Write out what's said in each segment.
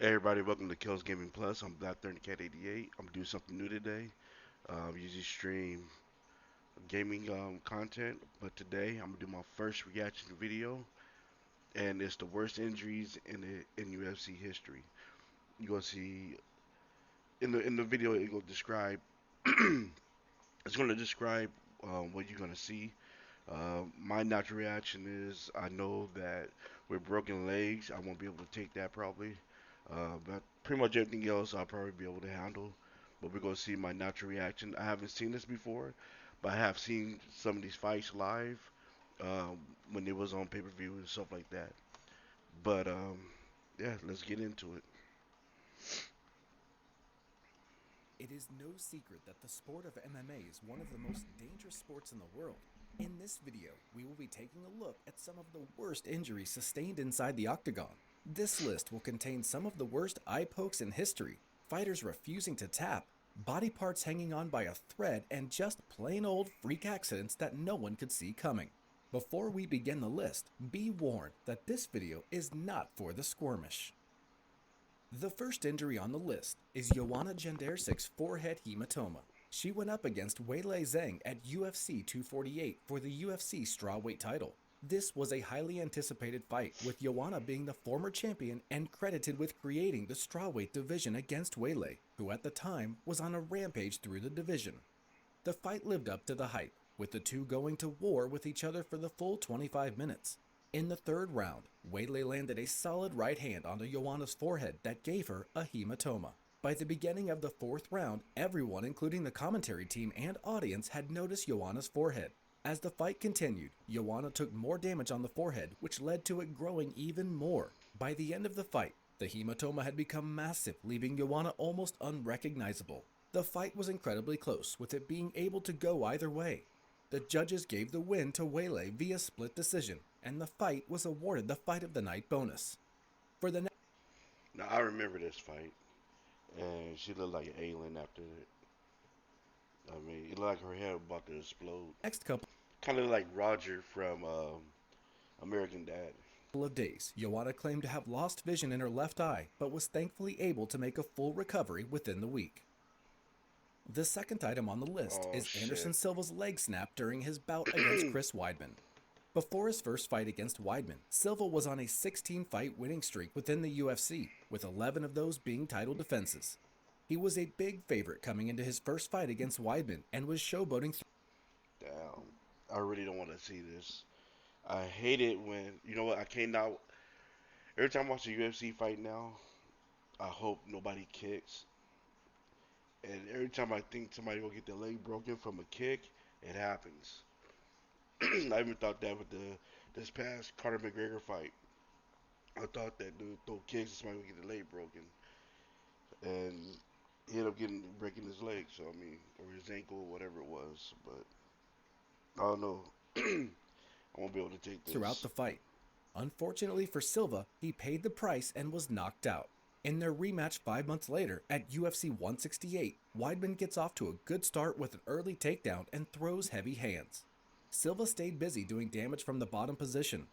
Hey everybody, welcome to Kills Gaming Plus. I'm Black 30 Cat 88. I'm gonna do something new today. Usually stream gaming content, but today I'm gonna do my first reaction video, and it's the worst injuries in UFC history. You're gonna see in the video it's gonna describe it's gonna describe what you're gonna see. My natural reaction is I know that with broken legs I won't be able to take that probably. But pretty much everything else I'll probably be able to handle. But we're gonna see my natural reaction. I haven't seen this before, but I have seen some of these fights live when it was on pay-per-view and stuff like that. But yeah, let's get into it. It is no secret that the sport of MMA is one of the most dangerous sports in the world. In this video, we will be taking a look at some of the worst injuries sustained inside the octagon. This list will contain some of the worst eye pokes in history, fighters refusing to tap, body parts hanging on by a thread, and just plain old freak accidents that no one could see coming. Before we begin the list, be warned that this video is not for the squirmish. The first injury on the list is Joanna Jendersick's forehead hematoma. She went up against Weili Zhang at UFC 248 for the UFC strawweight title. This was a highly anticipated fight, with Joanna being the former champion and credited with creating the strawweight division against Weili, who at the time was on a rampage through the division. The fight lived up to the hype, with the two going to war with each other for the full 25 minutes. In the third round, Weili landed a solid right hand onto Joanna's forehead that gave her a hematoma. By the beginning of the fourth round, everyone, including the commentary team and audience, had noticed Joanna's forehead. As the fight continued, Joanna took more damage on the forehead, which led to it growing even more. By the end of the fight, the hematoma had become massive, leaving Joanna almost unrecognizable. The fight was incredibly close, with it being able to go either way. The judges gave the win to Weili via split decision, and the fight was awarded the Fight of the Night bonus. For the Now I remember this fight, and she looked like an alien after it. I mean, it looked like her head about to explode. next couple Kind of like Roger from American Dad. of days, Joanna claimed to have lost vision in her left eye, but was thankfully able to make a full recovery within the week. The second item on the list Oh is shit. Anderson Silva's leg snap during his bout against Chris Weidman. Before his first fight against Weidman, Silva was on a 16-fight winning streak within the UFC, with 11 of those being title defenses. He was a big favorite coming into his first fight against Weidman and was showboating. Damn. I really don't want to see this. I hate it when you know what I came out. Every time I watch a UFC fight now, I hope nobody kicks. And every time I think somebody will get their leg broken from a kick, it happens. I even thought that with the this past Carter McGregor fight. I thought that dude throw kicks and somebody would get their leg broken, and he ended up getting breaking his leg. So I mean, or his ankle, or whatever it was. But I don't know. I won't be able to take Throughout this. the fight. Unfortunately for Silva, he paid the price and was knocked out. In their rematch 5 months later at UFC 168, Weidman gets off to a good start with an early takedown and throws heavy hands. Silva stayed busy doing damage from the bottom position.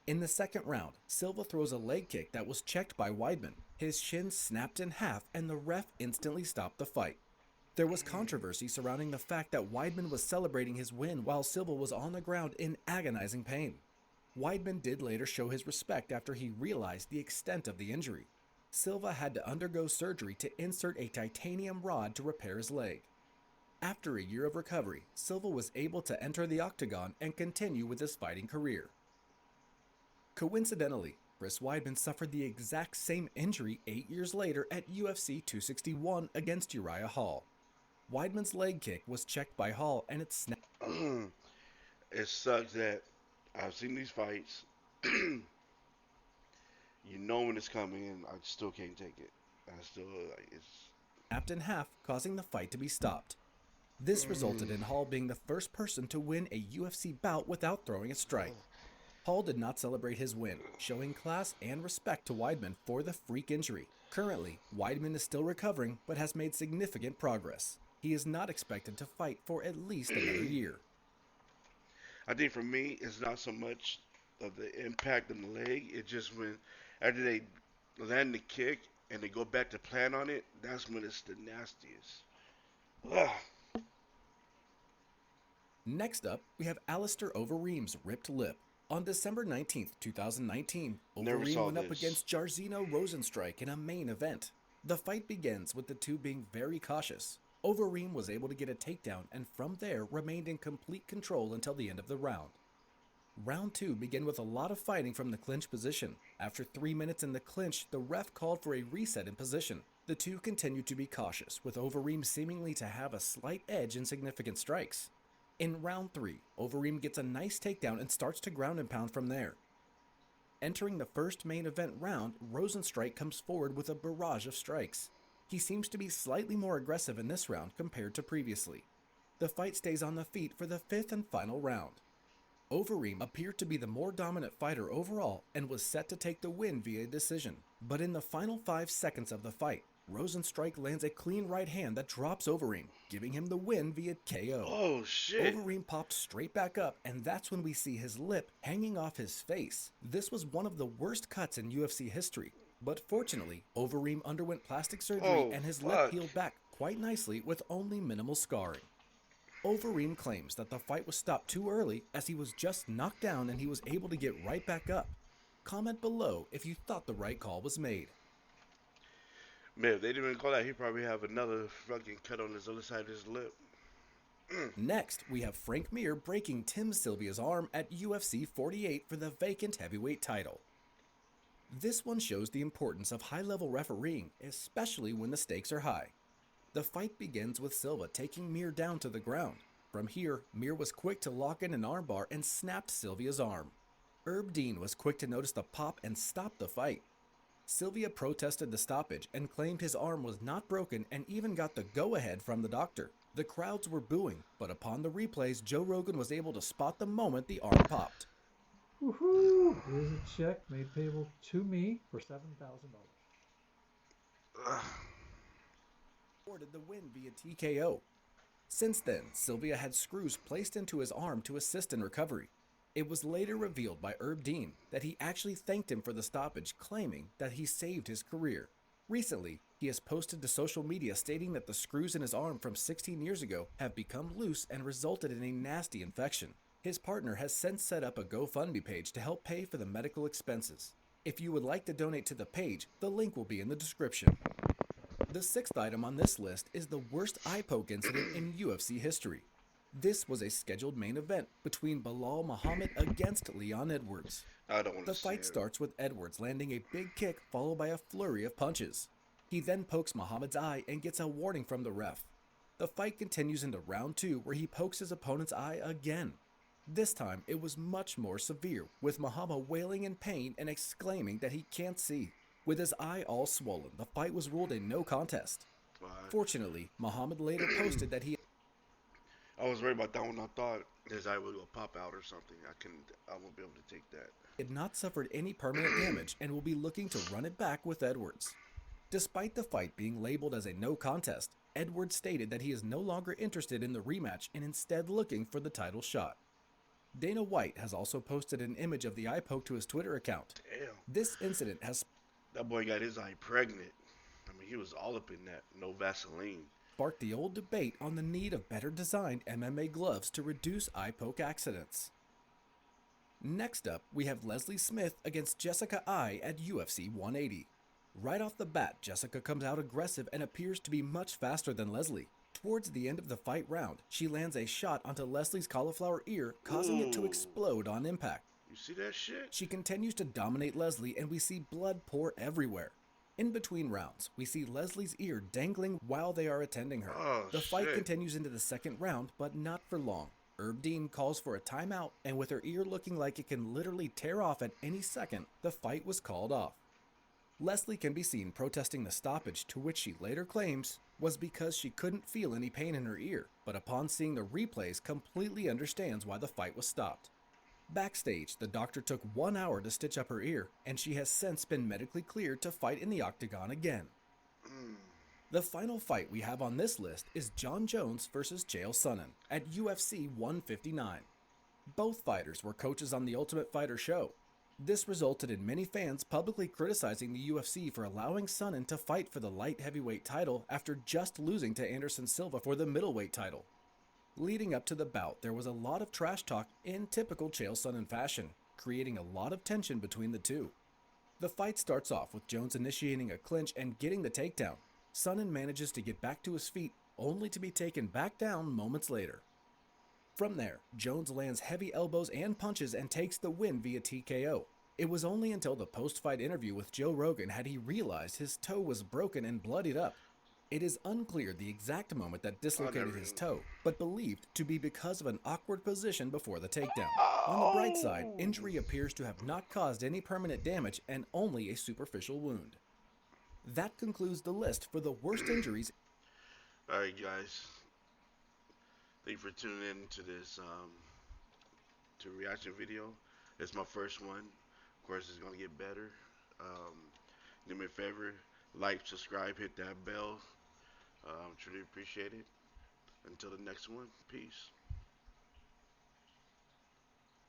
In the second round, Silva throws a leg kick that was checked by Weidman. His shin snapped in half and the ref instantly stopped the fight. There was controversy surrounding the fact that Weidman was celebrating his win while Silva was on the ground in agonizing pain. Weidman did later show his respect after he realized the extent of the injury. Silva had to undergo surgery to insert a titanium rod to repair his leg. After a year of recovery, Silva was able to enter the octagon and continue with his fighting career. Coincidentally, Chris Weidman suffered the exact same injury 8 years later at UFC 261 against Uriah Hall. Weidman's leg kick was checked by Hall and it snapped. It sucks that I've seen these fights. You know when it's coming, and I still can't take it. I still like it's. Snapped in half, causing the fight to be stopped. This resulted in Hall being the first person to win a UFC bout without throwing a strike. Hall did not celebrate his win, showing class and respect to Weidman for the freak injury. Currently, Weidman is still recovering but has made significant progress. He is not expected to fight for at least another year. I think for me, it's not so much of the impact on the leg. It just when after they land the kick and they go back to plan on it, that's when it's the nastiest. Ugh. Next up, we have Aleister Overeem's ripped lip. On December 19th, 2019, Never Overeem saw went up this. against Jarzino Rosenstrike in a main event. The fight begins with the two being very cautious. Overeem was able to get a takedown and from there remained in complete control until the end of the round. Round 2 began with a lot of fighting from the clinch position. After 3 minutes in the clinch, the ref called for a reset in position. The two continued to be cautious, with Overeem seemingly to have a slight edge in significant strikes. In round 3, Overeem gets a nice takedown and starts to ground and pound from there. Entering the first main event round, Rosenstrike comes forward with a barrage of strikes. He seems to be slightly more aggressive in this round compared to previously. The fight stays on the feet for the 5th and final round. Overeem appeared to be the more dominant fighter overall and was set to take the win via decision. But in the final 5 seconds of the fight, Rosenstrike lands a clean right hand that drops Overeem, giving him the win via KO. Oh shit. Overeem popped straight back up, and that's when we see his lip hanging off his face. This was one of the worst cuts in UFC history, but fortunately, Overeem underwent plastic surgery Oh and his lip fuck. healed back quite nicely with only minimal scarring. Overeem claims that the fight was stopped too early as he was just knocked down and he was able to get right back up. Comment below if you thought the right call was made. Man, if they didn't even call that, he probably have another fucking cut on his other side of his lip. Next, we have Frank Meer breaking Tim Sylvia's arm at UFC 48 for the vacant heavyweight title. This one shows the importance of high-level refereeing, especially when the stakes are high. The fight begins with Silva taking Meer down to the ground. From here, Meer was quick to lock in an armbar and snapped Sylvia's arm. Herb Dean was quick to notice the pop and stop the fight. Sylvia protested the stoppage and claimed his arm was not broken and even got the go-ahead from the doctor. The crowds were booing, but upon the replays, Joe Rogan was able to spot the moment the arm popped. Woohoo! Here's a check made payable to me for $7,000. Awarded the win via TKO. Since then, Sylvia had screws placed into his arm to assist in recovery. It was later revealed by Herb Dean that he actually thanked him for the stoppage, claiming that he saved his career. Recently, he has posted to social media stating that the screws in his arm from 16 years ago have become loose and resulted in a nasty infection. His partner has since set up a GoFundMe page to help pay for the medical expenses. If you would like to donate to the page, the link will be in the description. The 6th item on this list is the worst eye poke incident in UFC history. This was a scheduled main event between Bilal Muhammad against Leon Edwards. I don't want to The fight starts with Edwards landing a big kick followed by a flurry of punches. He then pokes Muhammad's eye and gets a warning from the ref. The fight continues into round 2 where he pokes his opponent's eye again. This time it was much more severe, with Muhammad wailing in pain and exclaiming that he can't see. With his eye all swollen, the fight was ruled a no contest. Fortunately, Muhammad later posted that he I was worried about that one. I thought his eye would go pop out or something. I won't be able to take that. had not suffered any permanent damage and will be looking to run it back with Edwards. Despite the fight being labeled as a no contest, Edwards stated that he is no longer interested in the rematch and instead looking for the title shot. Dana White has also posted an image of the eye poke to his Twitter account. Damn. This incident has That boy got his eye pregnant. I mean, he was all up in that. No Vaseline. sparked the old debate on the need of better designed MMA gloves to reduce eye poke accidents. Next up, we have Leslie Smith against Jessica Eye at UFC 180. Right off the bat, Jessica comes out aggressive and appears to be much faster than Leslie. Towards the end of the fight round, she lands a shot onto Leslie's cauliflower ear, causing it to Ooh. explode on impact. You see that shit? She continues to dominate Leslie and we see blood pour everywhere. In between rounds, we see Leslie's ear dangling while they are attending her. Oh, The fight shit. continues into the second round, but not for long. Herb Dean calls for a timeout, and with her ear looking like it can literally tear off at any second, the fight was called off. Leslie can be seen protesting the stoppage, to which she later claims was because she couldn't feel any pain in her ear, but upon seeing the replays completely understands why the fight was stopped. Backstage, the doctor took 1 hour to stitch up her ear, and she has since been medically cleared to fight in the octagon again. The final fight we have on this list is Jon Jones versus Jail Sonnen at UFC 159. Both fighters were coaches on the Ultimate Fighter show. This resulted in many fans publicly criticizing the UFC for allowing Sonnen to fight for the light heavyweight title after just losing to Anderson Silva for the middleweight title. Leading up to the bout, there was a lot of trash talk in typical Chael Sonnen fashion, creating a lot of tension between the two. The fight starts off with Jones initiating a clinch and getting the takedown. Sonnen manages to get back to his feet, only to be taken back down moments later. From there, Jones lands heavy elbows and punches and takes the win via TKO. It was only until the post-fight interview with Joe Rogan had he realized his toe was broken and bloodied up. It is unclear the exact moment that dislocated his toe, but believed to be because of an awkward position before the takedown. On the bright side, Oh! injury appears to have not caused any permanent damage and only a superficial wound. That concludes the list for the worst injuries. Alright, guys. Thank you for tuning in to this to reaction video. It's my first one. Of course, it's gonna get better. Um, do me a favor, like, subscribe, hit that bell. Truly appreciate it. Until the next one, peace.